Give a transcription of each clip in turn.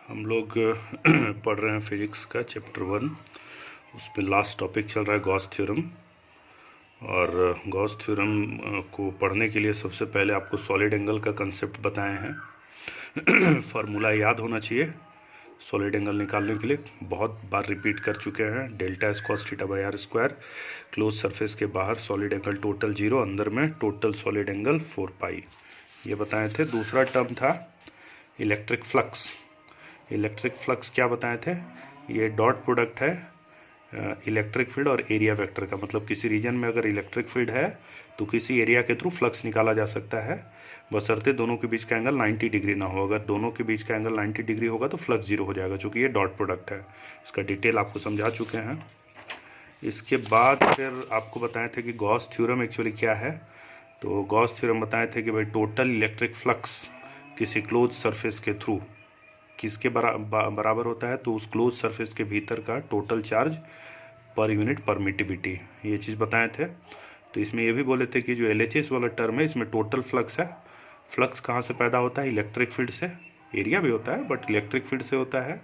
हम लोग पढ़ रहे हैं फिजिक्स का चैप्टर 1। उस पर लास्ट टॉपिक चल रहा है गॉस थ्योरम। और गॉस थ्योरम को पढ़ने के लिए सबसे पहले आपको सॉलिड एंगल का कंसेप्ट बताए हैं। फार्मूला याद होना चाहिए सॉलिड एंगल निकालने के लिए, बहुत बार रिपीट कर चुके हैं। Delta s cos theta by r square, close surface के बाहर सॉलिड एंगल टोटल 0, अंदर में टोटल सॉलिड एंगल 4 पाई, ये बताए थे। दूसरा टर्म था इलेक्ट्रिक फ्लक्स। इलेक्ट्रिक फ्लक्स क्या बताए थे? ये डॉट प्रोडक्ट है इलेक्ट्रिक फील्ड और एरिया वेक्टर का। मतलब किसी रीजन में अगर इलेक्ट्रिक फील्ड है तो किसी एरिया के थ्रू फ्लक्स निकाला जा सकता है, बशर्ते दोनों के बीच का एंगल 90 डिग्री ना हो। अगर दोनों के बीच का एंगल 90 डिग्री होगा तो फ्लक्स 0 हो जाएगा, चूँकि ये डॉट प्रोडक्ट है। इसका डिटेल आपको समझा चुके हैं। इसके बाद फिर आपको बताए थे कि गॉस थ्योरम एक्चुअली क्या है। तो गॉस थ्योरम बताए थे कि भाई टोटल इलेक्ट्रिक फ्लक्स किसी क्लोज सरफेस के थ्रू किसके बराबर होता है, तो उस क्लोज सरफेस के भीतर का टोटल चार्ज पर यूनिट परमिटिविटी, ये चीज़ बताए थे। तो इसमें ये भी बोले थे कि जो LHS वाला टर्म है इसमें टोटल फ्लक्स है। फ्लक्स कहाँ से पैदा होता है? इलेक्ट्रिक फील्ड से। एरिया भी होता है बट इलेक्ट्रिक फील्ड से होता है।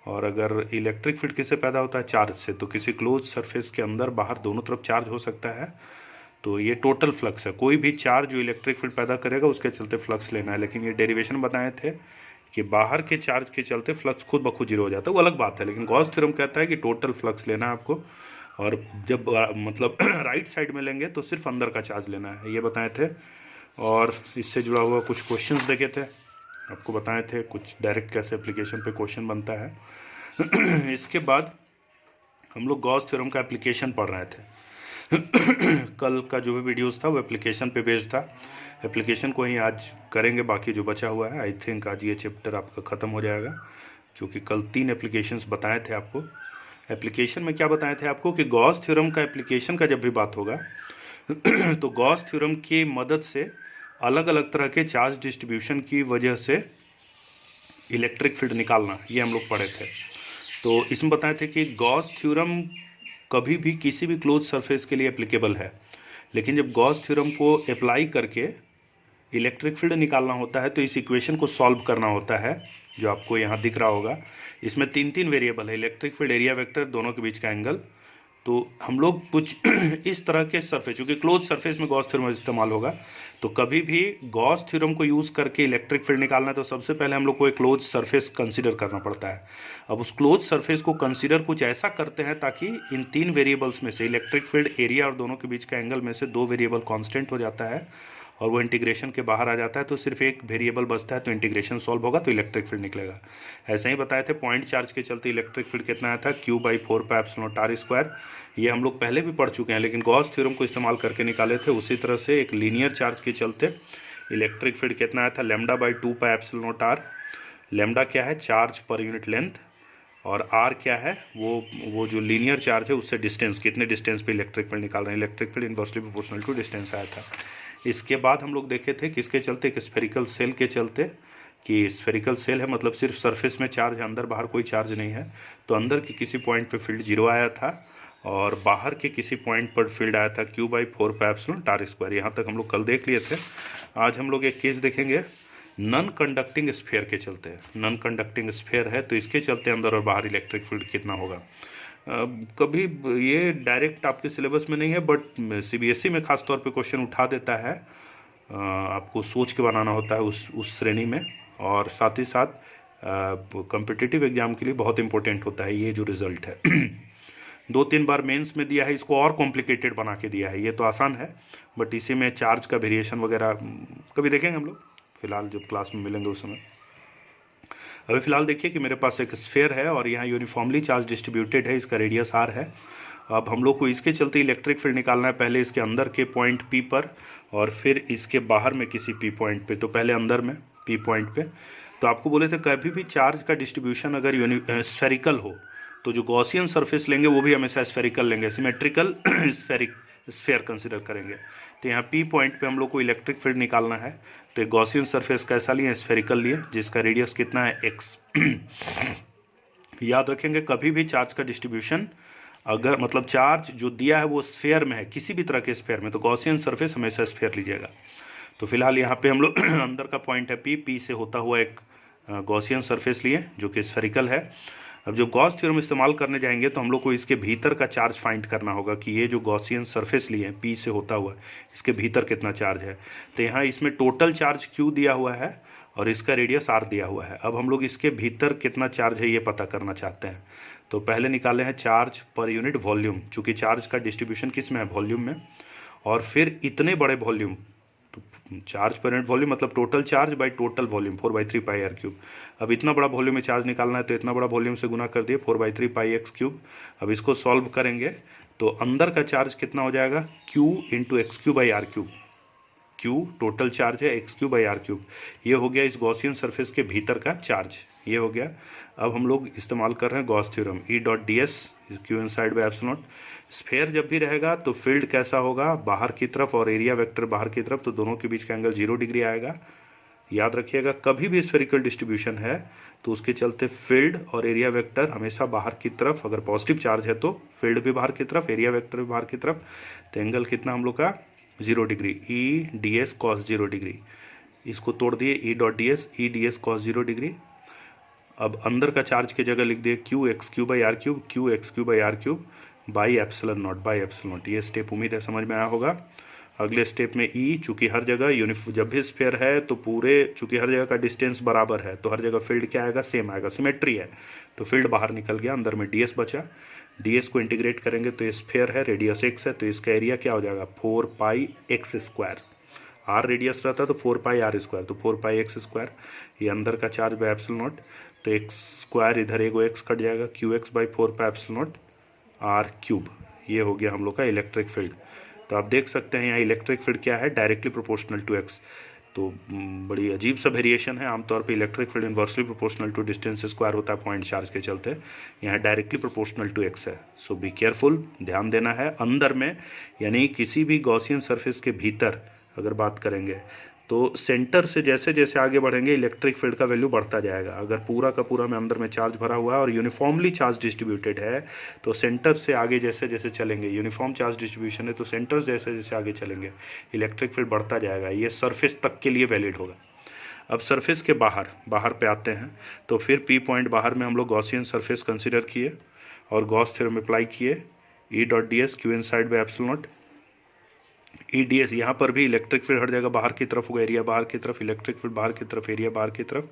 और अगर इलेक्ट्रिक फील्ड किससे पैदा होता है? चार्ज से। तो किसी क्लोज सरफेस के अंदर बाहर दोनों तरफ चार्ज हो सकता है, तो ये टोटल फ्लक्स है। कोई भी चार्ज जो इलेक्ट्रिक फील्ड पैदा करेगा उसके चलते फ्लक्स लेना है। लेकिन ये डेरिवेशन बताए थे कि बाहर के चार्ज के चलते फ्लक्स खुद ब खुद 0 हो जाता है, वो अलग बात है। लेकिन गॉस थ्योरम कहता है कि टोटल फ्लक्स लेना है आपको, और जब मतलब राइट साइड में लेंगे तो सिर्फ अंदर का चार्ज लेना है, ये बताए थे। और इससे जुड़ा हुआ कुछ क्वेश्चंस देखे थे, आपको बताए थे कुछ डायरेक्ट कैसे एप्लीकेशन पे क्वेश्चन बनता है। इसके बाद हम लोग गॉस थ्योरम का एप्लीकेशन पढ़ रहे थे। कल का जो भी वीडियोस था वो एप्लीकेशन पे बेस्ड था। एप्लीकेशन को ही आज करेंगे, बाकी जो बचा हुआ है आई थिंक आज ये चैप्टर आपका ख़त्म हो जाएगा, क्योंकि कल 3 एप्लीकेशंस बताए थे आपको। एप्लीकेशन में क्या बताए थे आपको कि गॉस थ्योरम का एप्लीकेशन का जब भी बात होगा तो गॉस थ्योरम की मदद से अलग अलग तरह के चार्ज डिस्ट्रीब्यूशन की वजह से इलेक्ट्रिक फील्ड निकालना, ये हम लोग पढ़े थे। तो इसमें बताए थे कि गॉस थ्योरम कभी भी किसी भी क्लोज सरफेस के लिए एप्लीकेबल है, लेकिन जब गॉस थ्योरम को अप्लाई करके इलेक्ट्रिक फील्ड निकालना होता है तो इस इक्वेशन को सॉल्व करना होता है, जो आपको यहाँ दिख रहा होगा। इसमें 3 वेरिएबल है, इलेक्ट्रिक फील्ड, एरिया वेक्टर, दोनों के बीच का एंगल। तो हम लोग कुछ इस तरह के सरफेस, चूँकि क्लोज सरफेस में गॉस थ्योरम इस्तेमाल होगा, तो कभी भी गॉस थ्योरम को यूज़ करके इलेक्ट्रिक फील्ड निकालना है तो सबसे पहले हम लोग को एक क्लोज सरफेस कंसीडर करना पड़ता है। अब उस क्लोज सरफेस को कंसीडर कुछ ऐसा करते हैं ताकि इन 3 वेरिएबल्स में से इलेक्ट्रिक फील्ड, एरिया और दोनों के बीच का एंगल में से 2 वेरिएबल कांस्टेंट हो जाता है और वो इंटीग्रेशन के बाहर आ जाता है, तो सिर्फ एक वेरिएबल बचता है, तो इंटीग्रेशन सॉल्व होगा तो इलेक्ट्रिक फील्ड निकलेगा। ऐसे ही बताए थे पॉइंट चार्ज के चलते इलेक्ट्रिक फील्ड कितना आया था? Q/4πε0r²। ये हम लोग पहले भी पढ़ चुके हैं, लेकिन गॉस थ्योरम को इस्तेमाल करके निकाले थे। उसी तरह से एक लीनियर चार्ज के चलते इलेक्ट्रिक फील्ड कितना आया था? λ/2πε0r। लैम्डा क्या है? चार्ज पर यूनिट लेंथ। और आर क्या है? वो जो लीनियर चार्ज है उससे डिस्टेंस, कितने डिस्टेंस पे इलेक्ट्रिक फील्ड निकाल रहे हैं। Electric field inversely proportional to distance आया था। इसके बाद हम लोग देखे थे किसके चलते? एक स्फेरिकल सेल के चलते, कि स्फेरिकल सेल है मतलब सिर्फ सरफेस में चार्ज है, अंदर बाहर कोई चार्ज नहीं है, तो अंदर के किसी पॉइंट पे फील्ड 0 आया था और बाहर के किसी पॉइंट पर फील्ड आया था Q/4πε0r²। यहाँ तक हम लोग कल देख लिए थे। आज हम लोग एक केस देखेंगे नॉन कंडक्टिंग स्फीयर के चलते। नॉन कंडक्टिंग स्फीयर है तो इसके चलते अंदर और बाहर इलेक्ट्रिक फील्ड कितना होगा। कभी ये डायरेक्ट आपके सिलेबस में नहीं है, बट CBSE में खास तौर पे क्वेश्चन उठा देता है। आपको सोच के बनाना होता है उस श्रेणी में, और साथ ही साथ कॉम्पिटिटिव एग्जाम के लिए बहुत इंपॉर्टेंट होता है ये जो रिजल्ट है। 2-3 बार मेंस में दिया है, इसको और कॉम्प्लिकेटेड बना के दिया है। ये तो आसान है बट इसी में चार्ज का वेरिएशन वगैरह कभी देखेंगे हम लोग, फिलहाल जब क्लास में मिलेंगे उस समय। अभी फिलहाल देखिए कि मेरे पास एक स्फीयर है और यहाँ यूनिफॉर्मली चार्ज डिस्ट्रीब्यूटेड है, इसका रेडियस r है। अब हम लोग को इसके चलते इलेक्ट्रिक फील्ड निकालना है, पहले इसके अंदर के पॉइंट P पर और फिर इसके बाहर में किसी P पॉइंट पे। तो पहले अंदर में P पॉइंट पे, तो आपको बोले थे कभी भी चार्ज का डिस्ट्रीब्यूशन अगर स्फेरिकल हो तो जो गॉसियन सरफेस लेंगे वो भी हमेशा स्फेरिकल लेंगे, सिमेट्रिकल स्फीयर कंसिडर करेंगे। तो यहाँ P पॉइंट पे हम लोग को इलेक्ट्रिक फील्ड निकालना है, तो गॉसियन सरफेस कैसा लिए? स्फेरिकल लिए, जिसका रेडियस कितना है? x। याद रखेंगे कभी भी चार्ज का डिस्ट्रीब्यूशन अगर मतलब चार्ज जो दिया है वो स्फीयर में है, किसी भी तरह के स्फीयर में, तो गॉसियन सरफेस हमेशा स्फीयर लीजिएगा। तो फिलहाल यहाँ पे हम लोग अंदर का पॉइंट है P से होता हुआ एक गॉसियन सरफेस लिए जो कि स्फेरिकल है। अब जो गॉस थ्योरम इस्तेमाल करने जाएंगे तो हम लोग को इसके भीतर का चार्ज फाइंड करना होगा कि ये जो गॉसियन सरफेस लिए हैं पी से होता हुआ, इसके भीतर कितना चार्ज है। तो यहाँ इसमें टोटल चार्ज क्यू दिया हुआ है और इसका रेडियस आर दिया हुआ है। अब हम लोग इसके भीतर कितना चार्ज है ये पता करना चाहते हैं। तो पहले निकाले हैं चार्ज पर यूनिट वॉल्यूम, चूँकि चार्ज का डिस्ट्रीब्यूशन किस में है, वॉल्यूम में। और फिर इतने बड़े वॉल्यूम, तो चार्ज पर यूनिट वॉल्यूम मतलब total charge by total volume 4/3 pi r cube. अब इतना बड़ा वॉल्यूम में चार्ज निकालना है तो इतना बड़ा वॉल्यूम से गुना कर दिए 4/3 पाई एक्स क्यूब। अब इसको सॉल्व करेंगे तो अंदर का चार्ज कितना हो जाएगा, Q into x cube by r cube. Q total charge है, x cube by r cube. ये हो गया इस गॉसियन सरफेस के भीतर का चार्ज, ये हो गया। अब हम लोग इस्तेमाल कर रहे हैं Gauss theorem, E.ds Q inside by epsilon not. Sphere जब भी रहेगा तो फील्ड कैसा होगा, बाहर की तरफ, और एरिया वेक्टर बाहर की तरफ, तो दोनों के बीच का एंगल 0 डिग्री आएगा। याद रखिएगा कभी भी स्फेरिकल डिस्ट्रीब्यूशन है तो उसके चलते फील्ड और एरिया वेक्टर हमेशा बाहर की तरफ, अगर पॉजिटिव चार्ज है तो फील्ड भी बाहर की तरफ, एरिया वेक्टर भी बाहर की तरफ। तो एंगल कितना हम लोग का 0 डिग्री, E.ds cos 0 डिग्री। इसको तोड़ दिए, E.ds cos 0 डिग्री। अब अंदर का चार्ज की जगह लिख दिए Q x cube by r cube, Q x cube by r cube by epsilon nought. ये स्टेप उम्मीद है समझ में आया होगा। अगले स्टेप में E, चूंकि हर जगह जब भी स्फेयर है तो पूरे, चूंकि हर जगह का डिस्टेंस बराबर है तो हर जगह फील्ड क्या आएगा, सेम आएगा, सिमेट्री है। तो फील्ड बाहर निकल गया, अंदर में ds बचा। ds को इंटीग्रेट करेंगे तो ये स्फेयर है, रेडियस x है, तो इसका एरिया क्या हो जाएगा 4 पाई एक्स स्क्वायर। r रेडियस रहता है तो 4 पाई आर स्क्वायर, तो 4 पाई एक्स स्क्वायर। ये अंदर का चार्ज बाई एप्सिलॉन नॉट, तो एक्स स्क्वायर इधर एगो x कट जाएगा, QX by 4 pi epsilon nought r cube. ये हो गया हम लोग का इलेक्ट्रिक फील्ड। तो आप देख सकते हैं यहाँ इलेक्ट्रिक फील्ड क्या है, डायरेक्टली प्रोपोर्शनल टू x। तो बड़ी अजीब सा वेरिएशन है, आमतौर पे electric field inversely proportional to distance square होता है पॉइंट चार्ज के चलते, यहाँ डायरेक्टली प्रोपोर्शनल टू x है। सो बी केयरफुल, ध्यान देना है। अंदर में यानी किसी भी गॉसियन सरफेस के भीतर अगर बात करेंगे तो सेंटर से जैसे जैसे आगे बढ़ेंगे इलेक्ट्रिक फील्ड का वैल्यू बढ़ता जाएगा। अगर पूरा का पूरा में अंदर में चार्ज भरा हुआ है और यूनिफॉर्मली चार्ज डिस्ट्रीब्यूटेड है तो सेंटर से आगे जैसे जैसे चलेंगे, यूनिफॉर्म चार्ज डिस्ट्रीब्यूशन है तो सेंटर जैसे जैसे आगे चलेंगे इलेक्ट्रिक फील्ड बढ़ता जाएगा। ये सरफेस तक के लिए वैलिड होगा। अब सरफेस के बाहर पे आते हैं तो फिर P पॉइंट बाहर में हम लोग गॉसियन सरफेस कंसिडर किए और गॉस थ्योरम अप्लाई किए। E.ds Q inside by epsilon not. E.ds यहाँ पर भी इलेक्ट्रिक फील्ड हर जगह बाहर की तरफ होगा, एरिया बाहर की तरफ, इलेक्ट्रिक फील्ड बाहर की तरफ, एरिया बाहर की तरफ।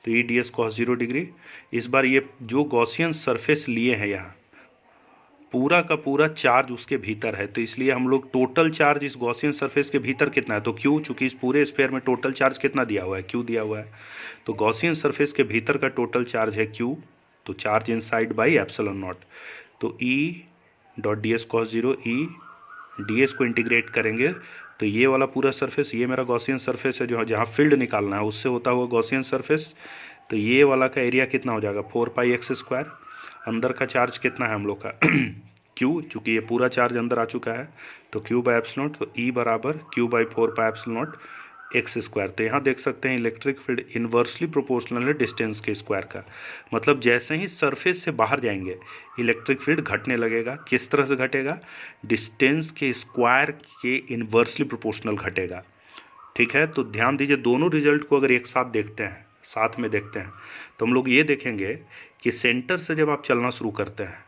तो E.ds cos 0 डिग्री। इस बार ये जो गॉसियन सरफेस लिए हैं यहाँ पूरा का पूरा चार्ज उसके भीतर है, तो इसलिए हम लोग टोटल चार्ज इस गॉसियन सरफेस के भीतर कितना है, तो Q, चूंकि इस पूरे स्फीयर में टोटल चार्ज कितना दिया हुआ है, Q दिया हुआ है। तो गॉसियन सरफेस के भीतर का टोटल चार्ज है Q, तो charge inside by epsilon nought. तो E.ds cos 0, ds को इंटीग्रेट करेंगे तो ये वाला पूरा सरफेस, ये मेरा गॉसियन सरफेस है जो जहाँ फील्ड निकालना है उससे होता हुआ गॉसियन सरफेस। तो ये वाला का एरिया कितना हो जाएगा 4 पाई एक्स स्क्वायर। अंदर का चार्ज कितना है हम लोग का Q, चूँकि ये पूरा चार्ज अंदर आ चुका है तो Q बाई एप्सिलॉन नॉट, तो E बराबर Q by 4 pi epsilon not x square. तो यहाँ देख सकते हैं इलेक्ट्रिक फील्ड इन्वर्सली प्रोपोर्शनल है डिस्टेंस के स्क्वायर का। मतलब जैसे ही सरफेस से बाहर जाएंगे इलेक्ट्रिक फील्ड घटने लगेगा। किस तरह से घटेगा, डिस्टेंस के स्क्वायर के इन्वर्सली प्रोपोर्शनल घटेगा। ठीक है, तो ध्यान दीजिए दोनों रिजल्ट को अगर एक साथ देखते हैं, साथ में देखते हैं तो हम लोग ये देखेंगे कि सेंटर से जब आप चलना शुरू करते हैं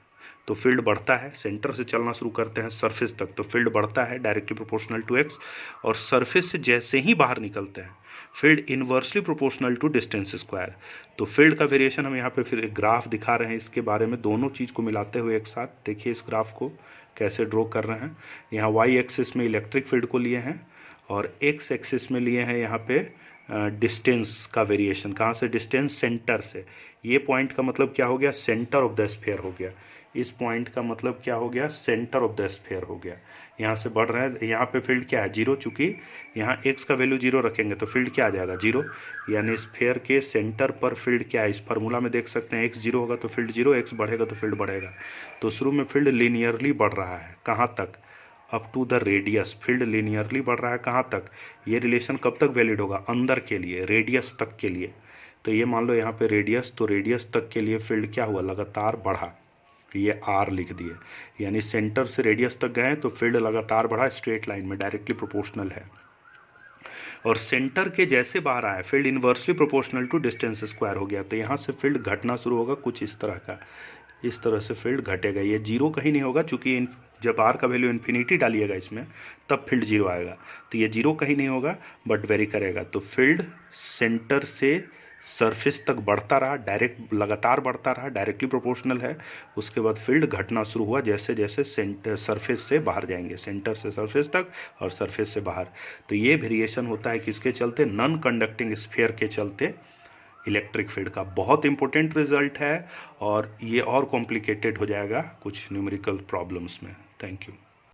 तो फील्ड बढ़ता है, सेंटर से चलना शुरू करते हैं सरफेस तक तो फील्ड बढ़ता है डायरेक्टली प्रोपोर्शनल टू x, और सरफेस से जैसे ही बाहर निकलते हैं field inversely proportional to distance square. तो फील्ड का वेरिएशन हम यहाँ पे फिर एक ग्राफ दिखा रहे हैं इसके बारे में, दोनों चीज़ को मिलाते हुए एक साथ। देखिए इस ग्राफ को कैसे ड्रॉ कर रहे हैं। यहाँ y एक्सिस में इलेक्ट्रिक फील्ड को लिए हैं और x एक्सिस में लिए हैं यहाँ पे डिस्टेंस का वेरिएशन। कहाँ से, डिस्टेंस सेंटर से। ये पॉइंट का मतलब क्या हो गया, सेंटर ऑफ द स्फीयर हो गया। इस पॉइंट का मतलब क्या हो गया, सेंटर ऑफ द स्फीयर हो गया। यहाँ से बढ़ रहे हैं, यहाँ पे फील्ड क्या है 0, चूँकि यहाँ x का वैल्यू 0 रखेंगे तो फील्ड क्या आ जाएगा 0, यानी स्फीयर के सेंटर पर फील्ड क्या है, इस फार्मूला में देख सकते हैं x 0 होगा तो फील्ड 0, x बढ़ेगा तो फील्ड बढ़ेगा। तो शुरू में फील्ड लीनियरली बढ़ रहा है, कहाँ तक, up to the radius. Field linearly बढ़ रहा है कहाँ तक, ये रिलेशन कब तक वैलिड होगा, अंदर के लिए, रेडियस तक के लिए। तो ये मान लो यहाँ पे रेडियस, तो रेडियस तक के लिए फील्ड क्या हुआ, लगातार बढ़ा। ये R लिख दिए, यानी सेंटर से रेडियस तक गए तो फील्ड लगातार बढ़ा, स्ट्रेट लाइन में डायरेक्टली प्रोपोर्शनल है। और सेंटर के जैसे बाहर आया field inversely proportional to distance square हो गया, तो यहाँ से फील्ड घटना शुरू होगा कुछ इस तरह का, इस तरह से फील्ड घटेगा। ये जीरो कहीं नहीं होगा, चूंकि जब आर का वैल्यू इन्फिनिटी डालिएगा इसमें तब फील्ड जीरो आएगा, तो ये जीरो कहीं नहीं होगा बट वेरी करेगा। तो फील्ड सेंटर से सरफेस तक बढ़ता रहा, डायरेक्ट लगातार बढ़ता रहा, डायरेक्टली प्रोपोर्शनल है। उसके बाद फील्ड घटना शुरू हुआ जैसे जैसे सरफेस से बाहर जाएंगे, सेंटर से सरफेस तक और सरफेस से बाहर। तो ये वेरिएशन होता है किसके चलते? नॉन कंडक्टिंग स्फीयर के चलते इलेक्ट्रिक फील्ड का। बहुत इंपॉर्टेंट रिजल्ट है और ये और कॉम्प्लिकेटेड हो जाएगा कुछ न्यूमेरिकल प्रॉब्लम्स में। Thank you.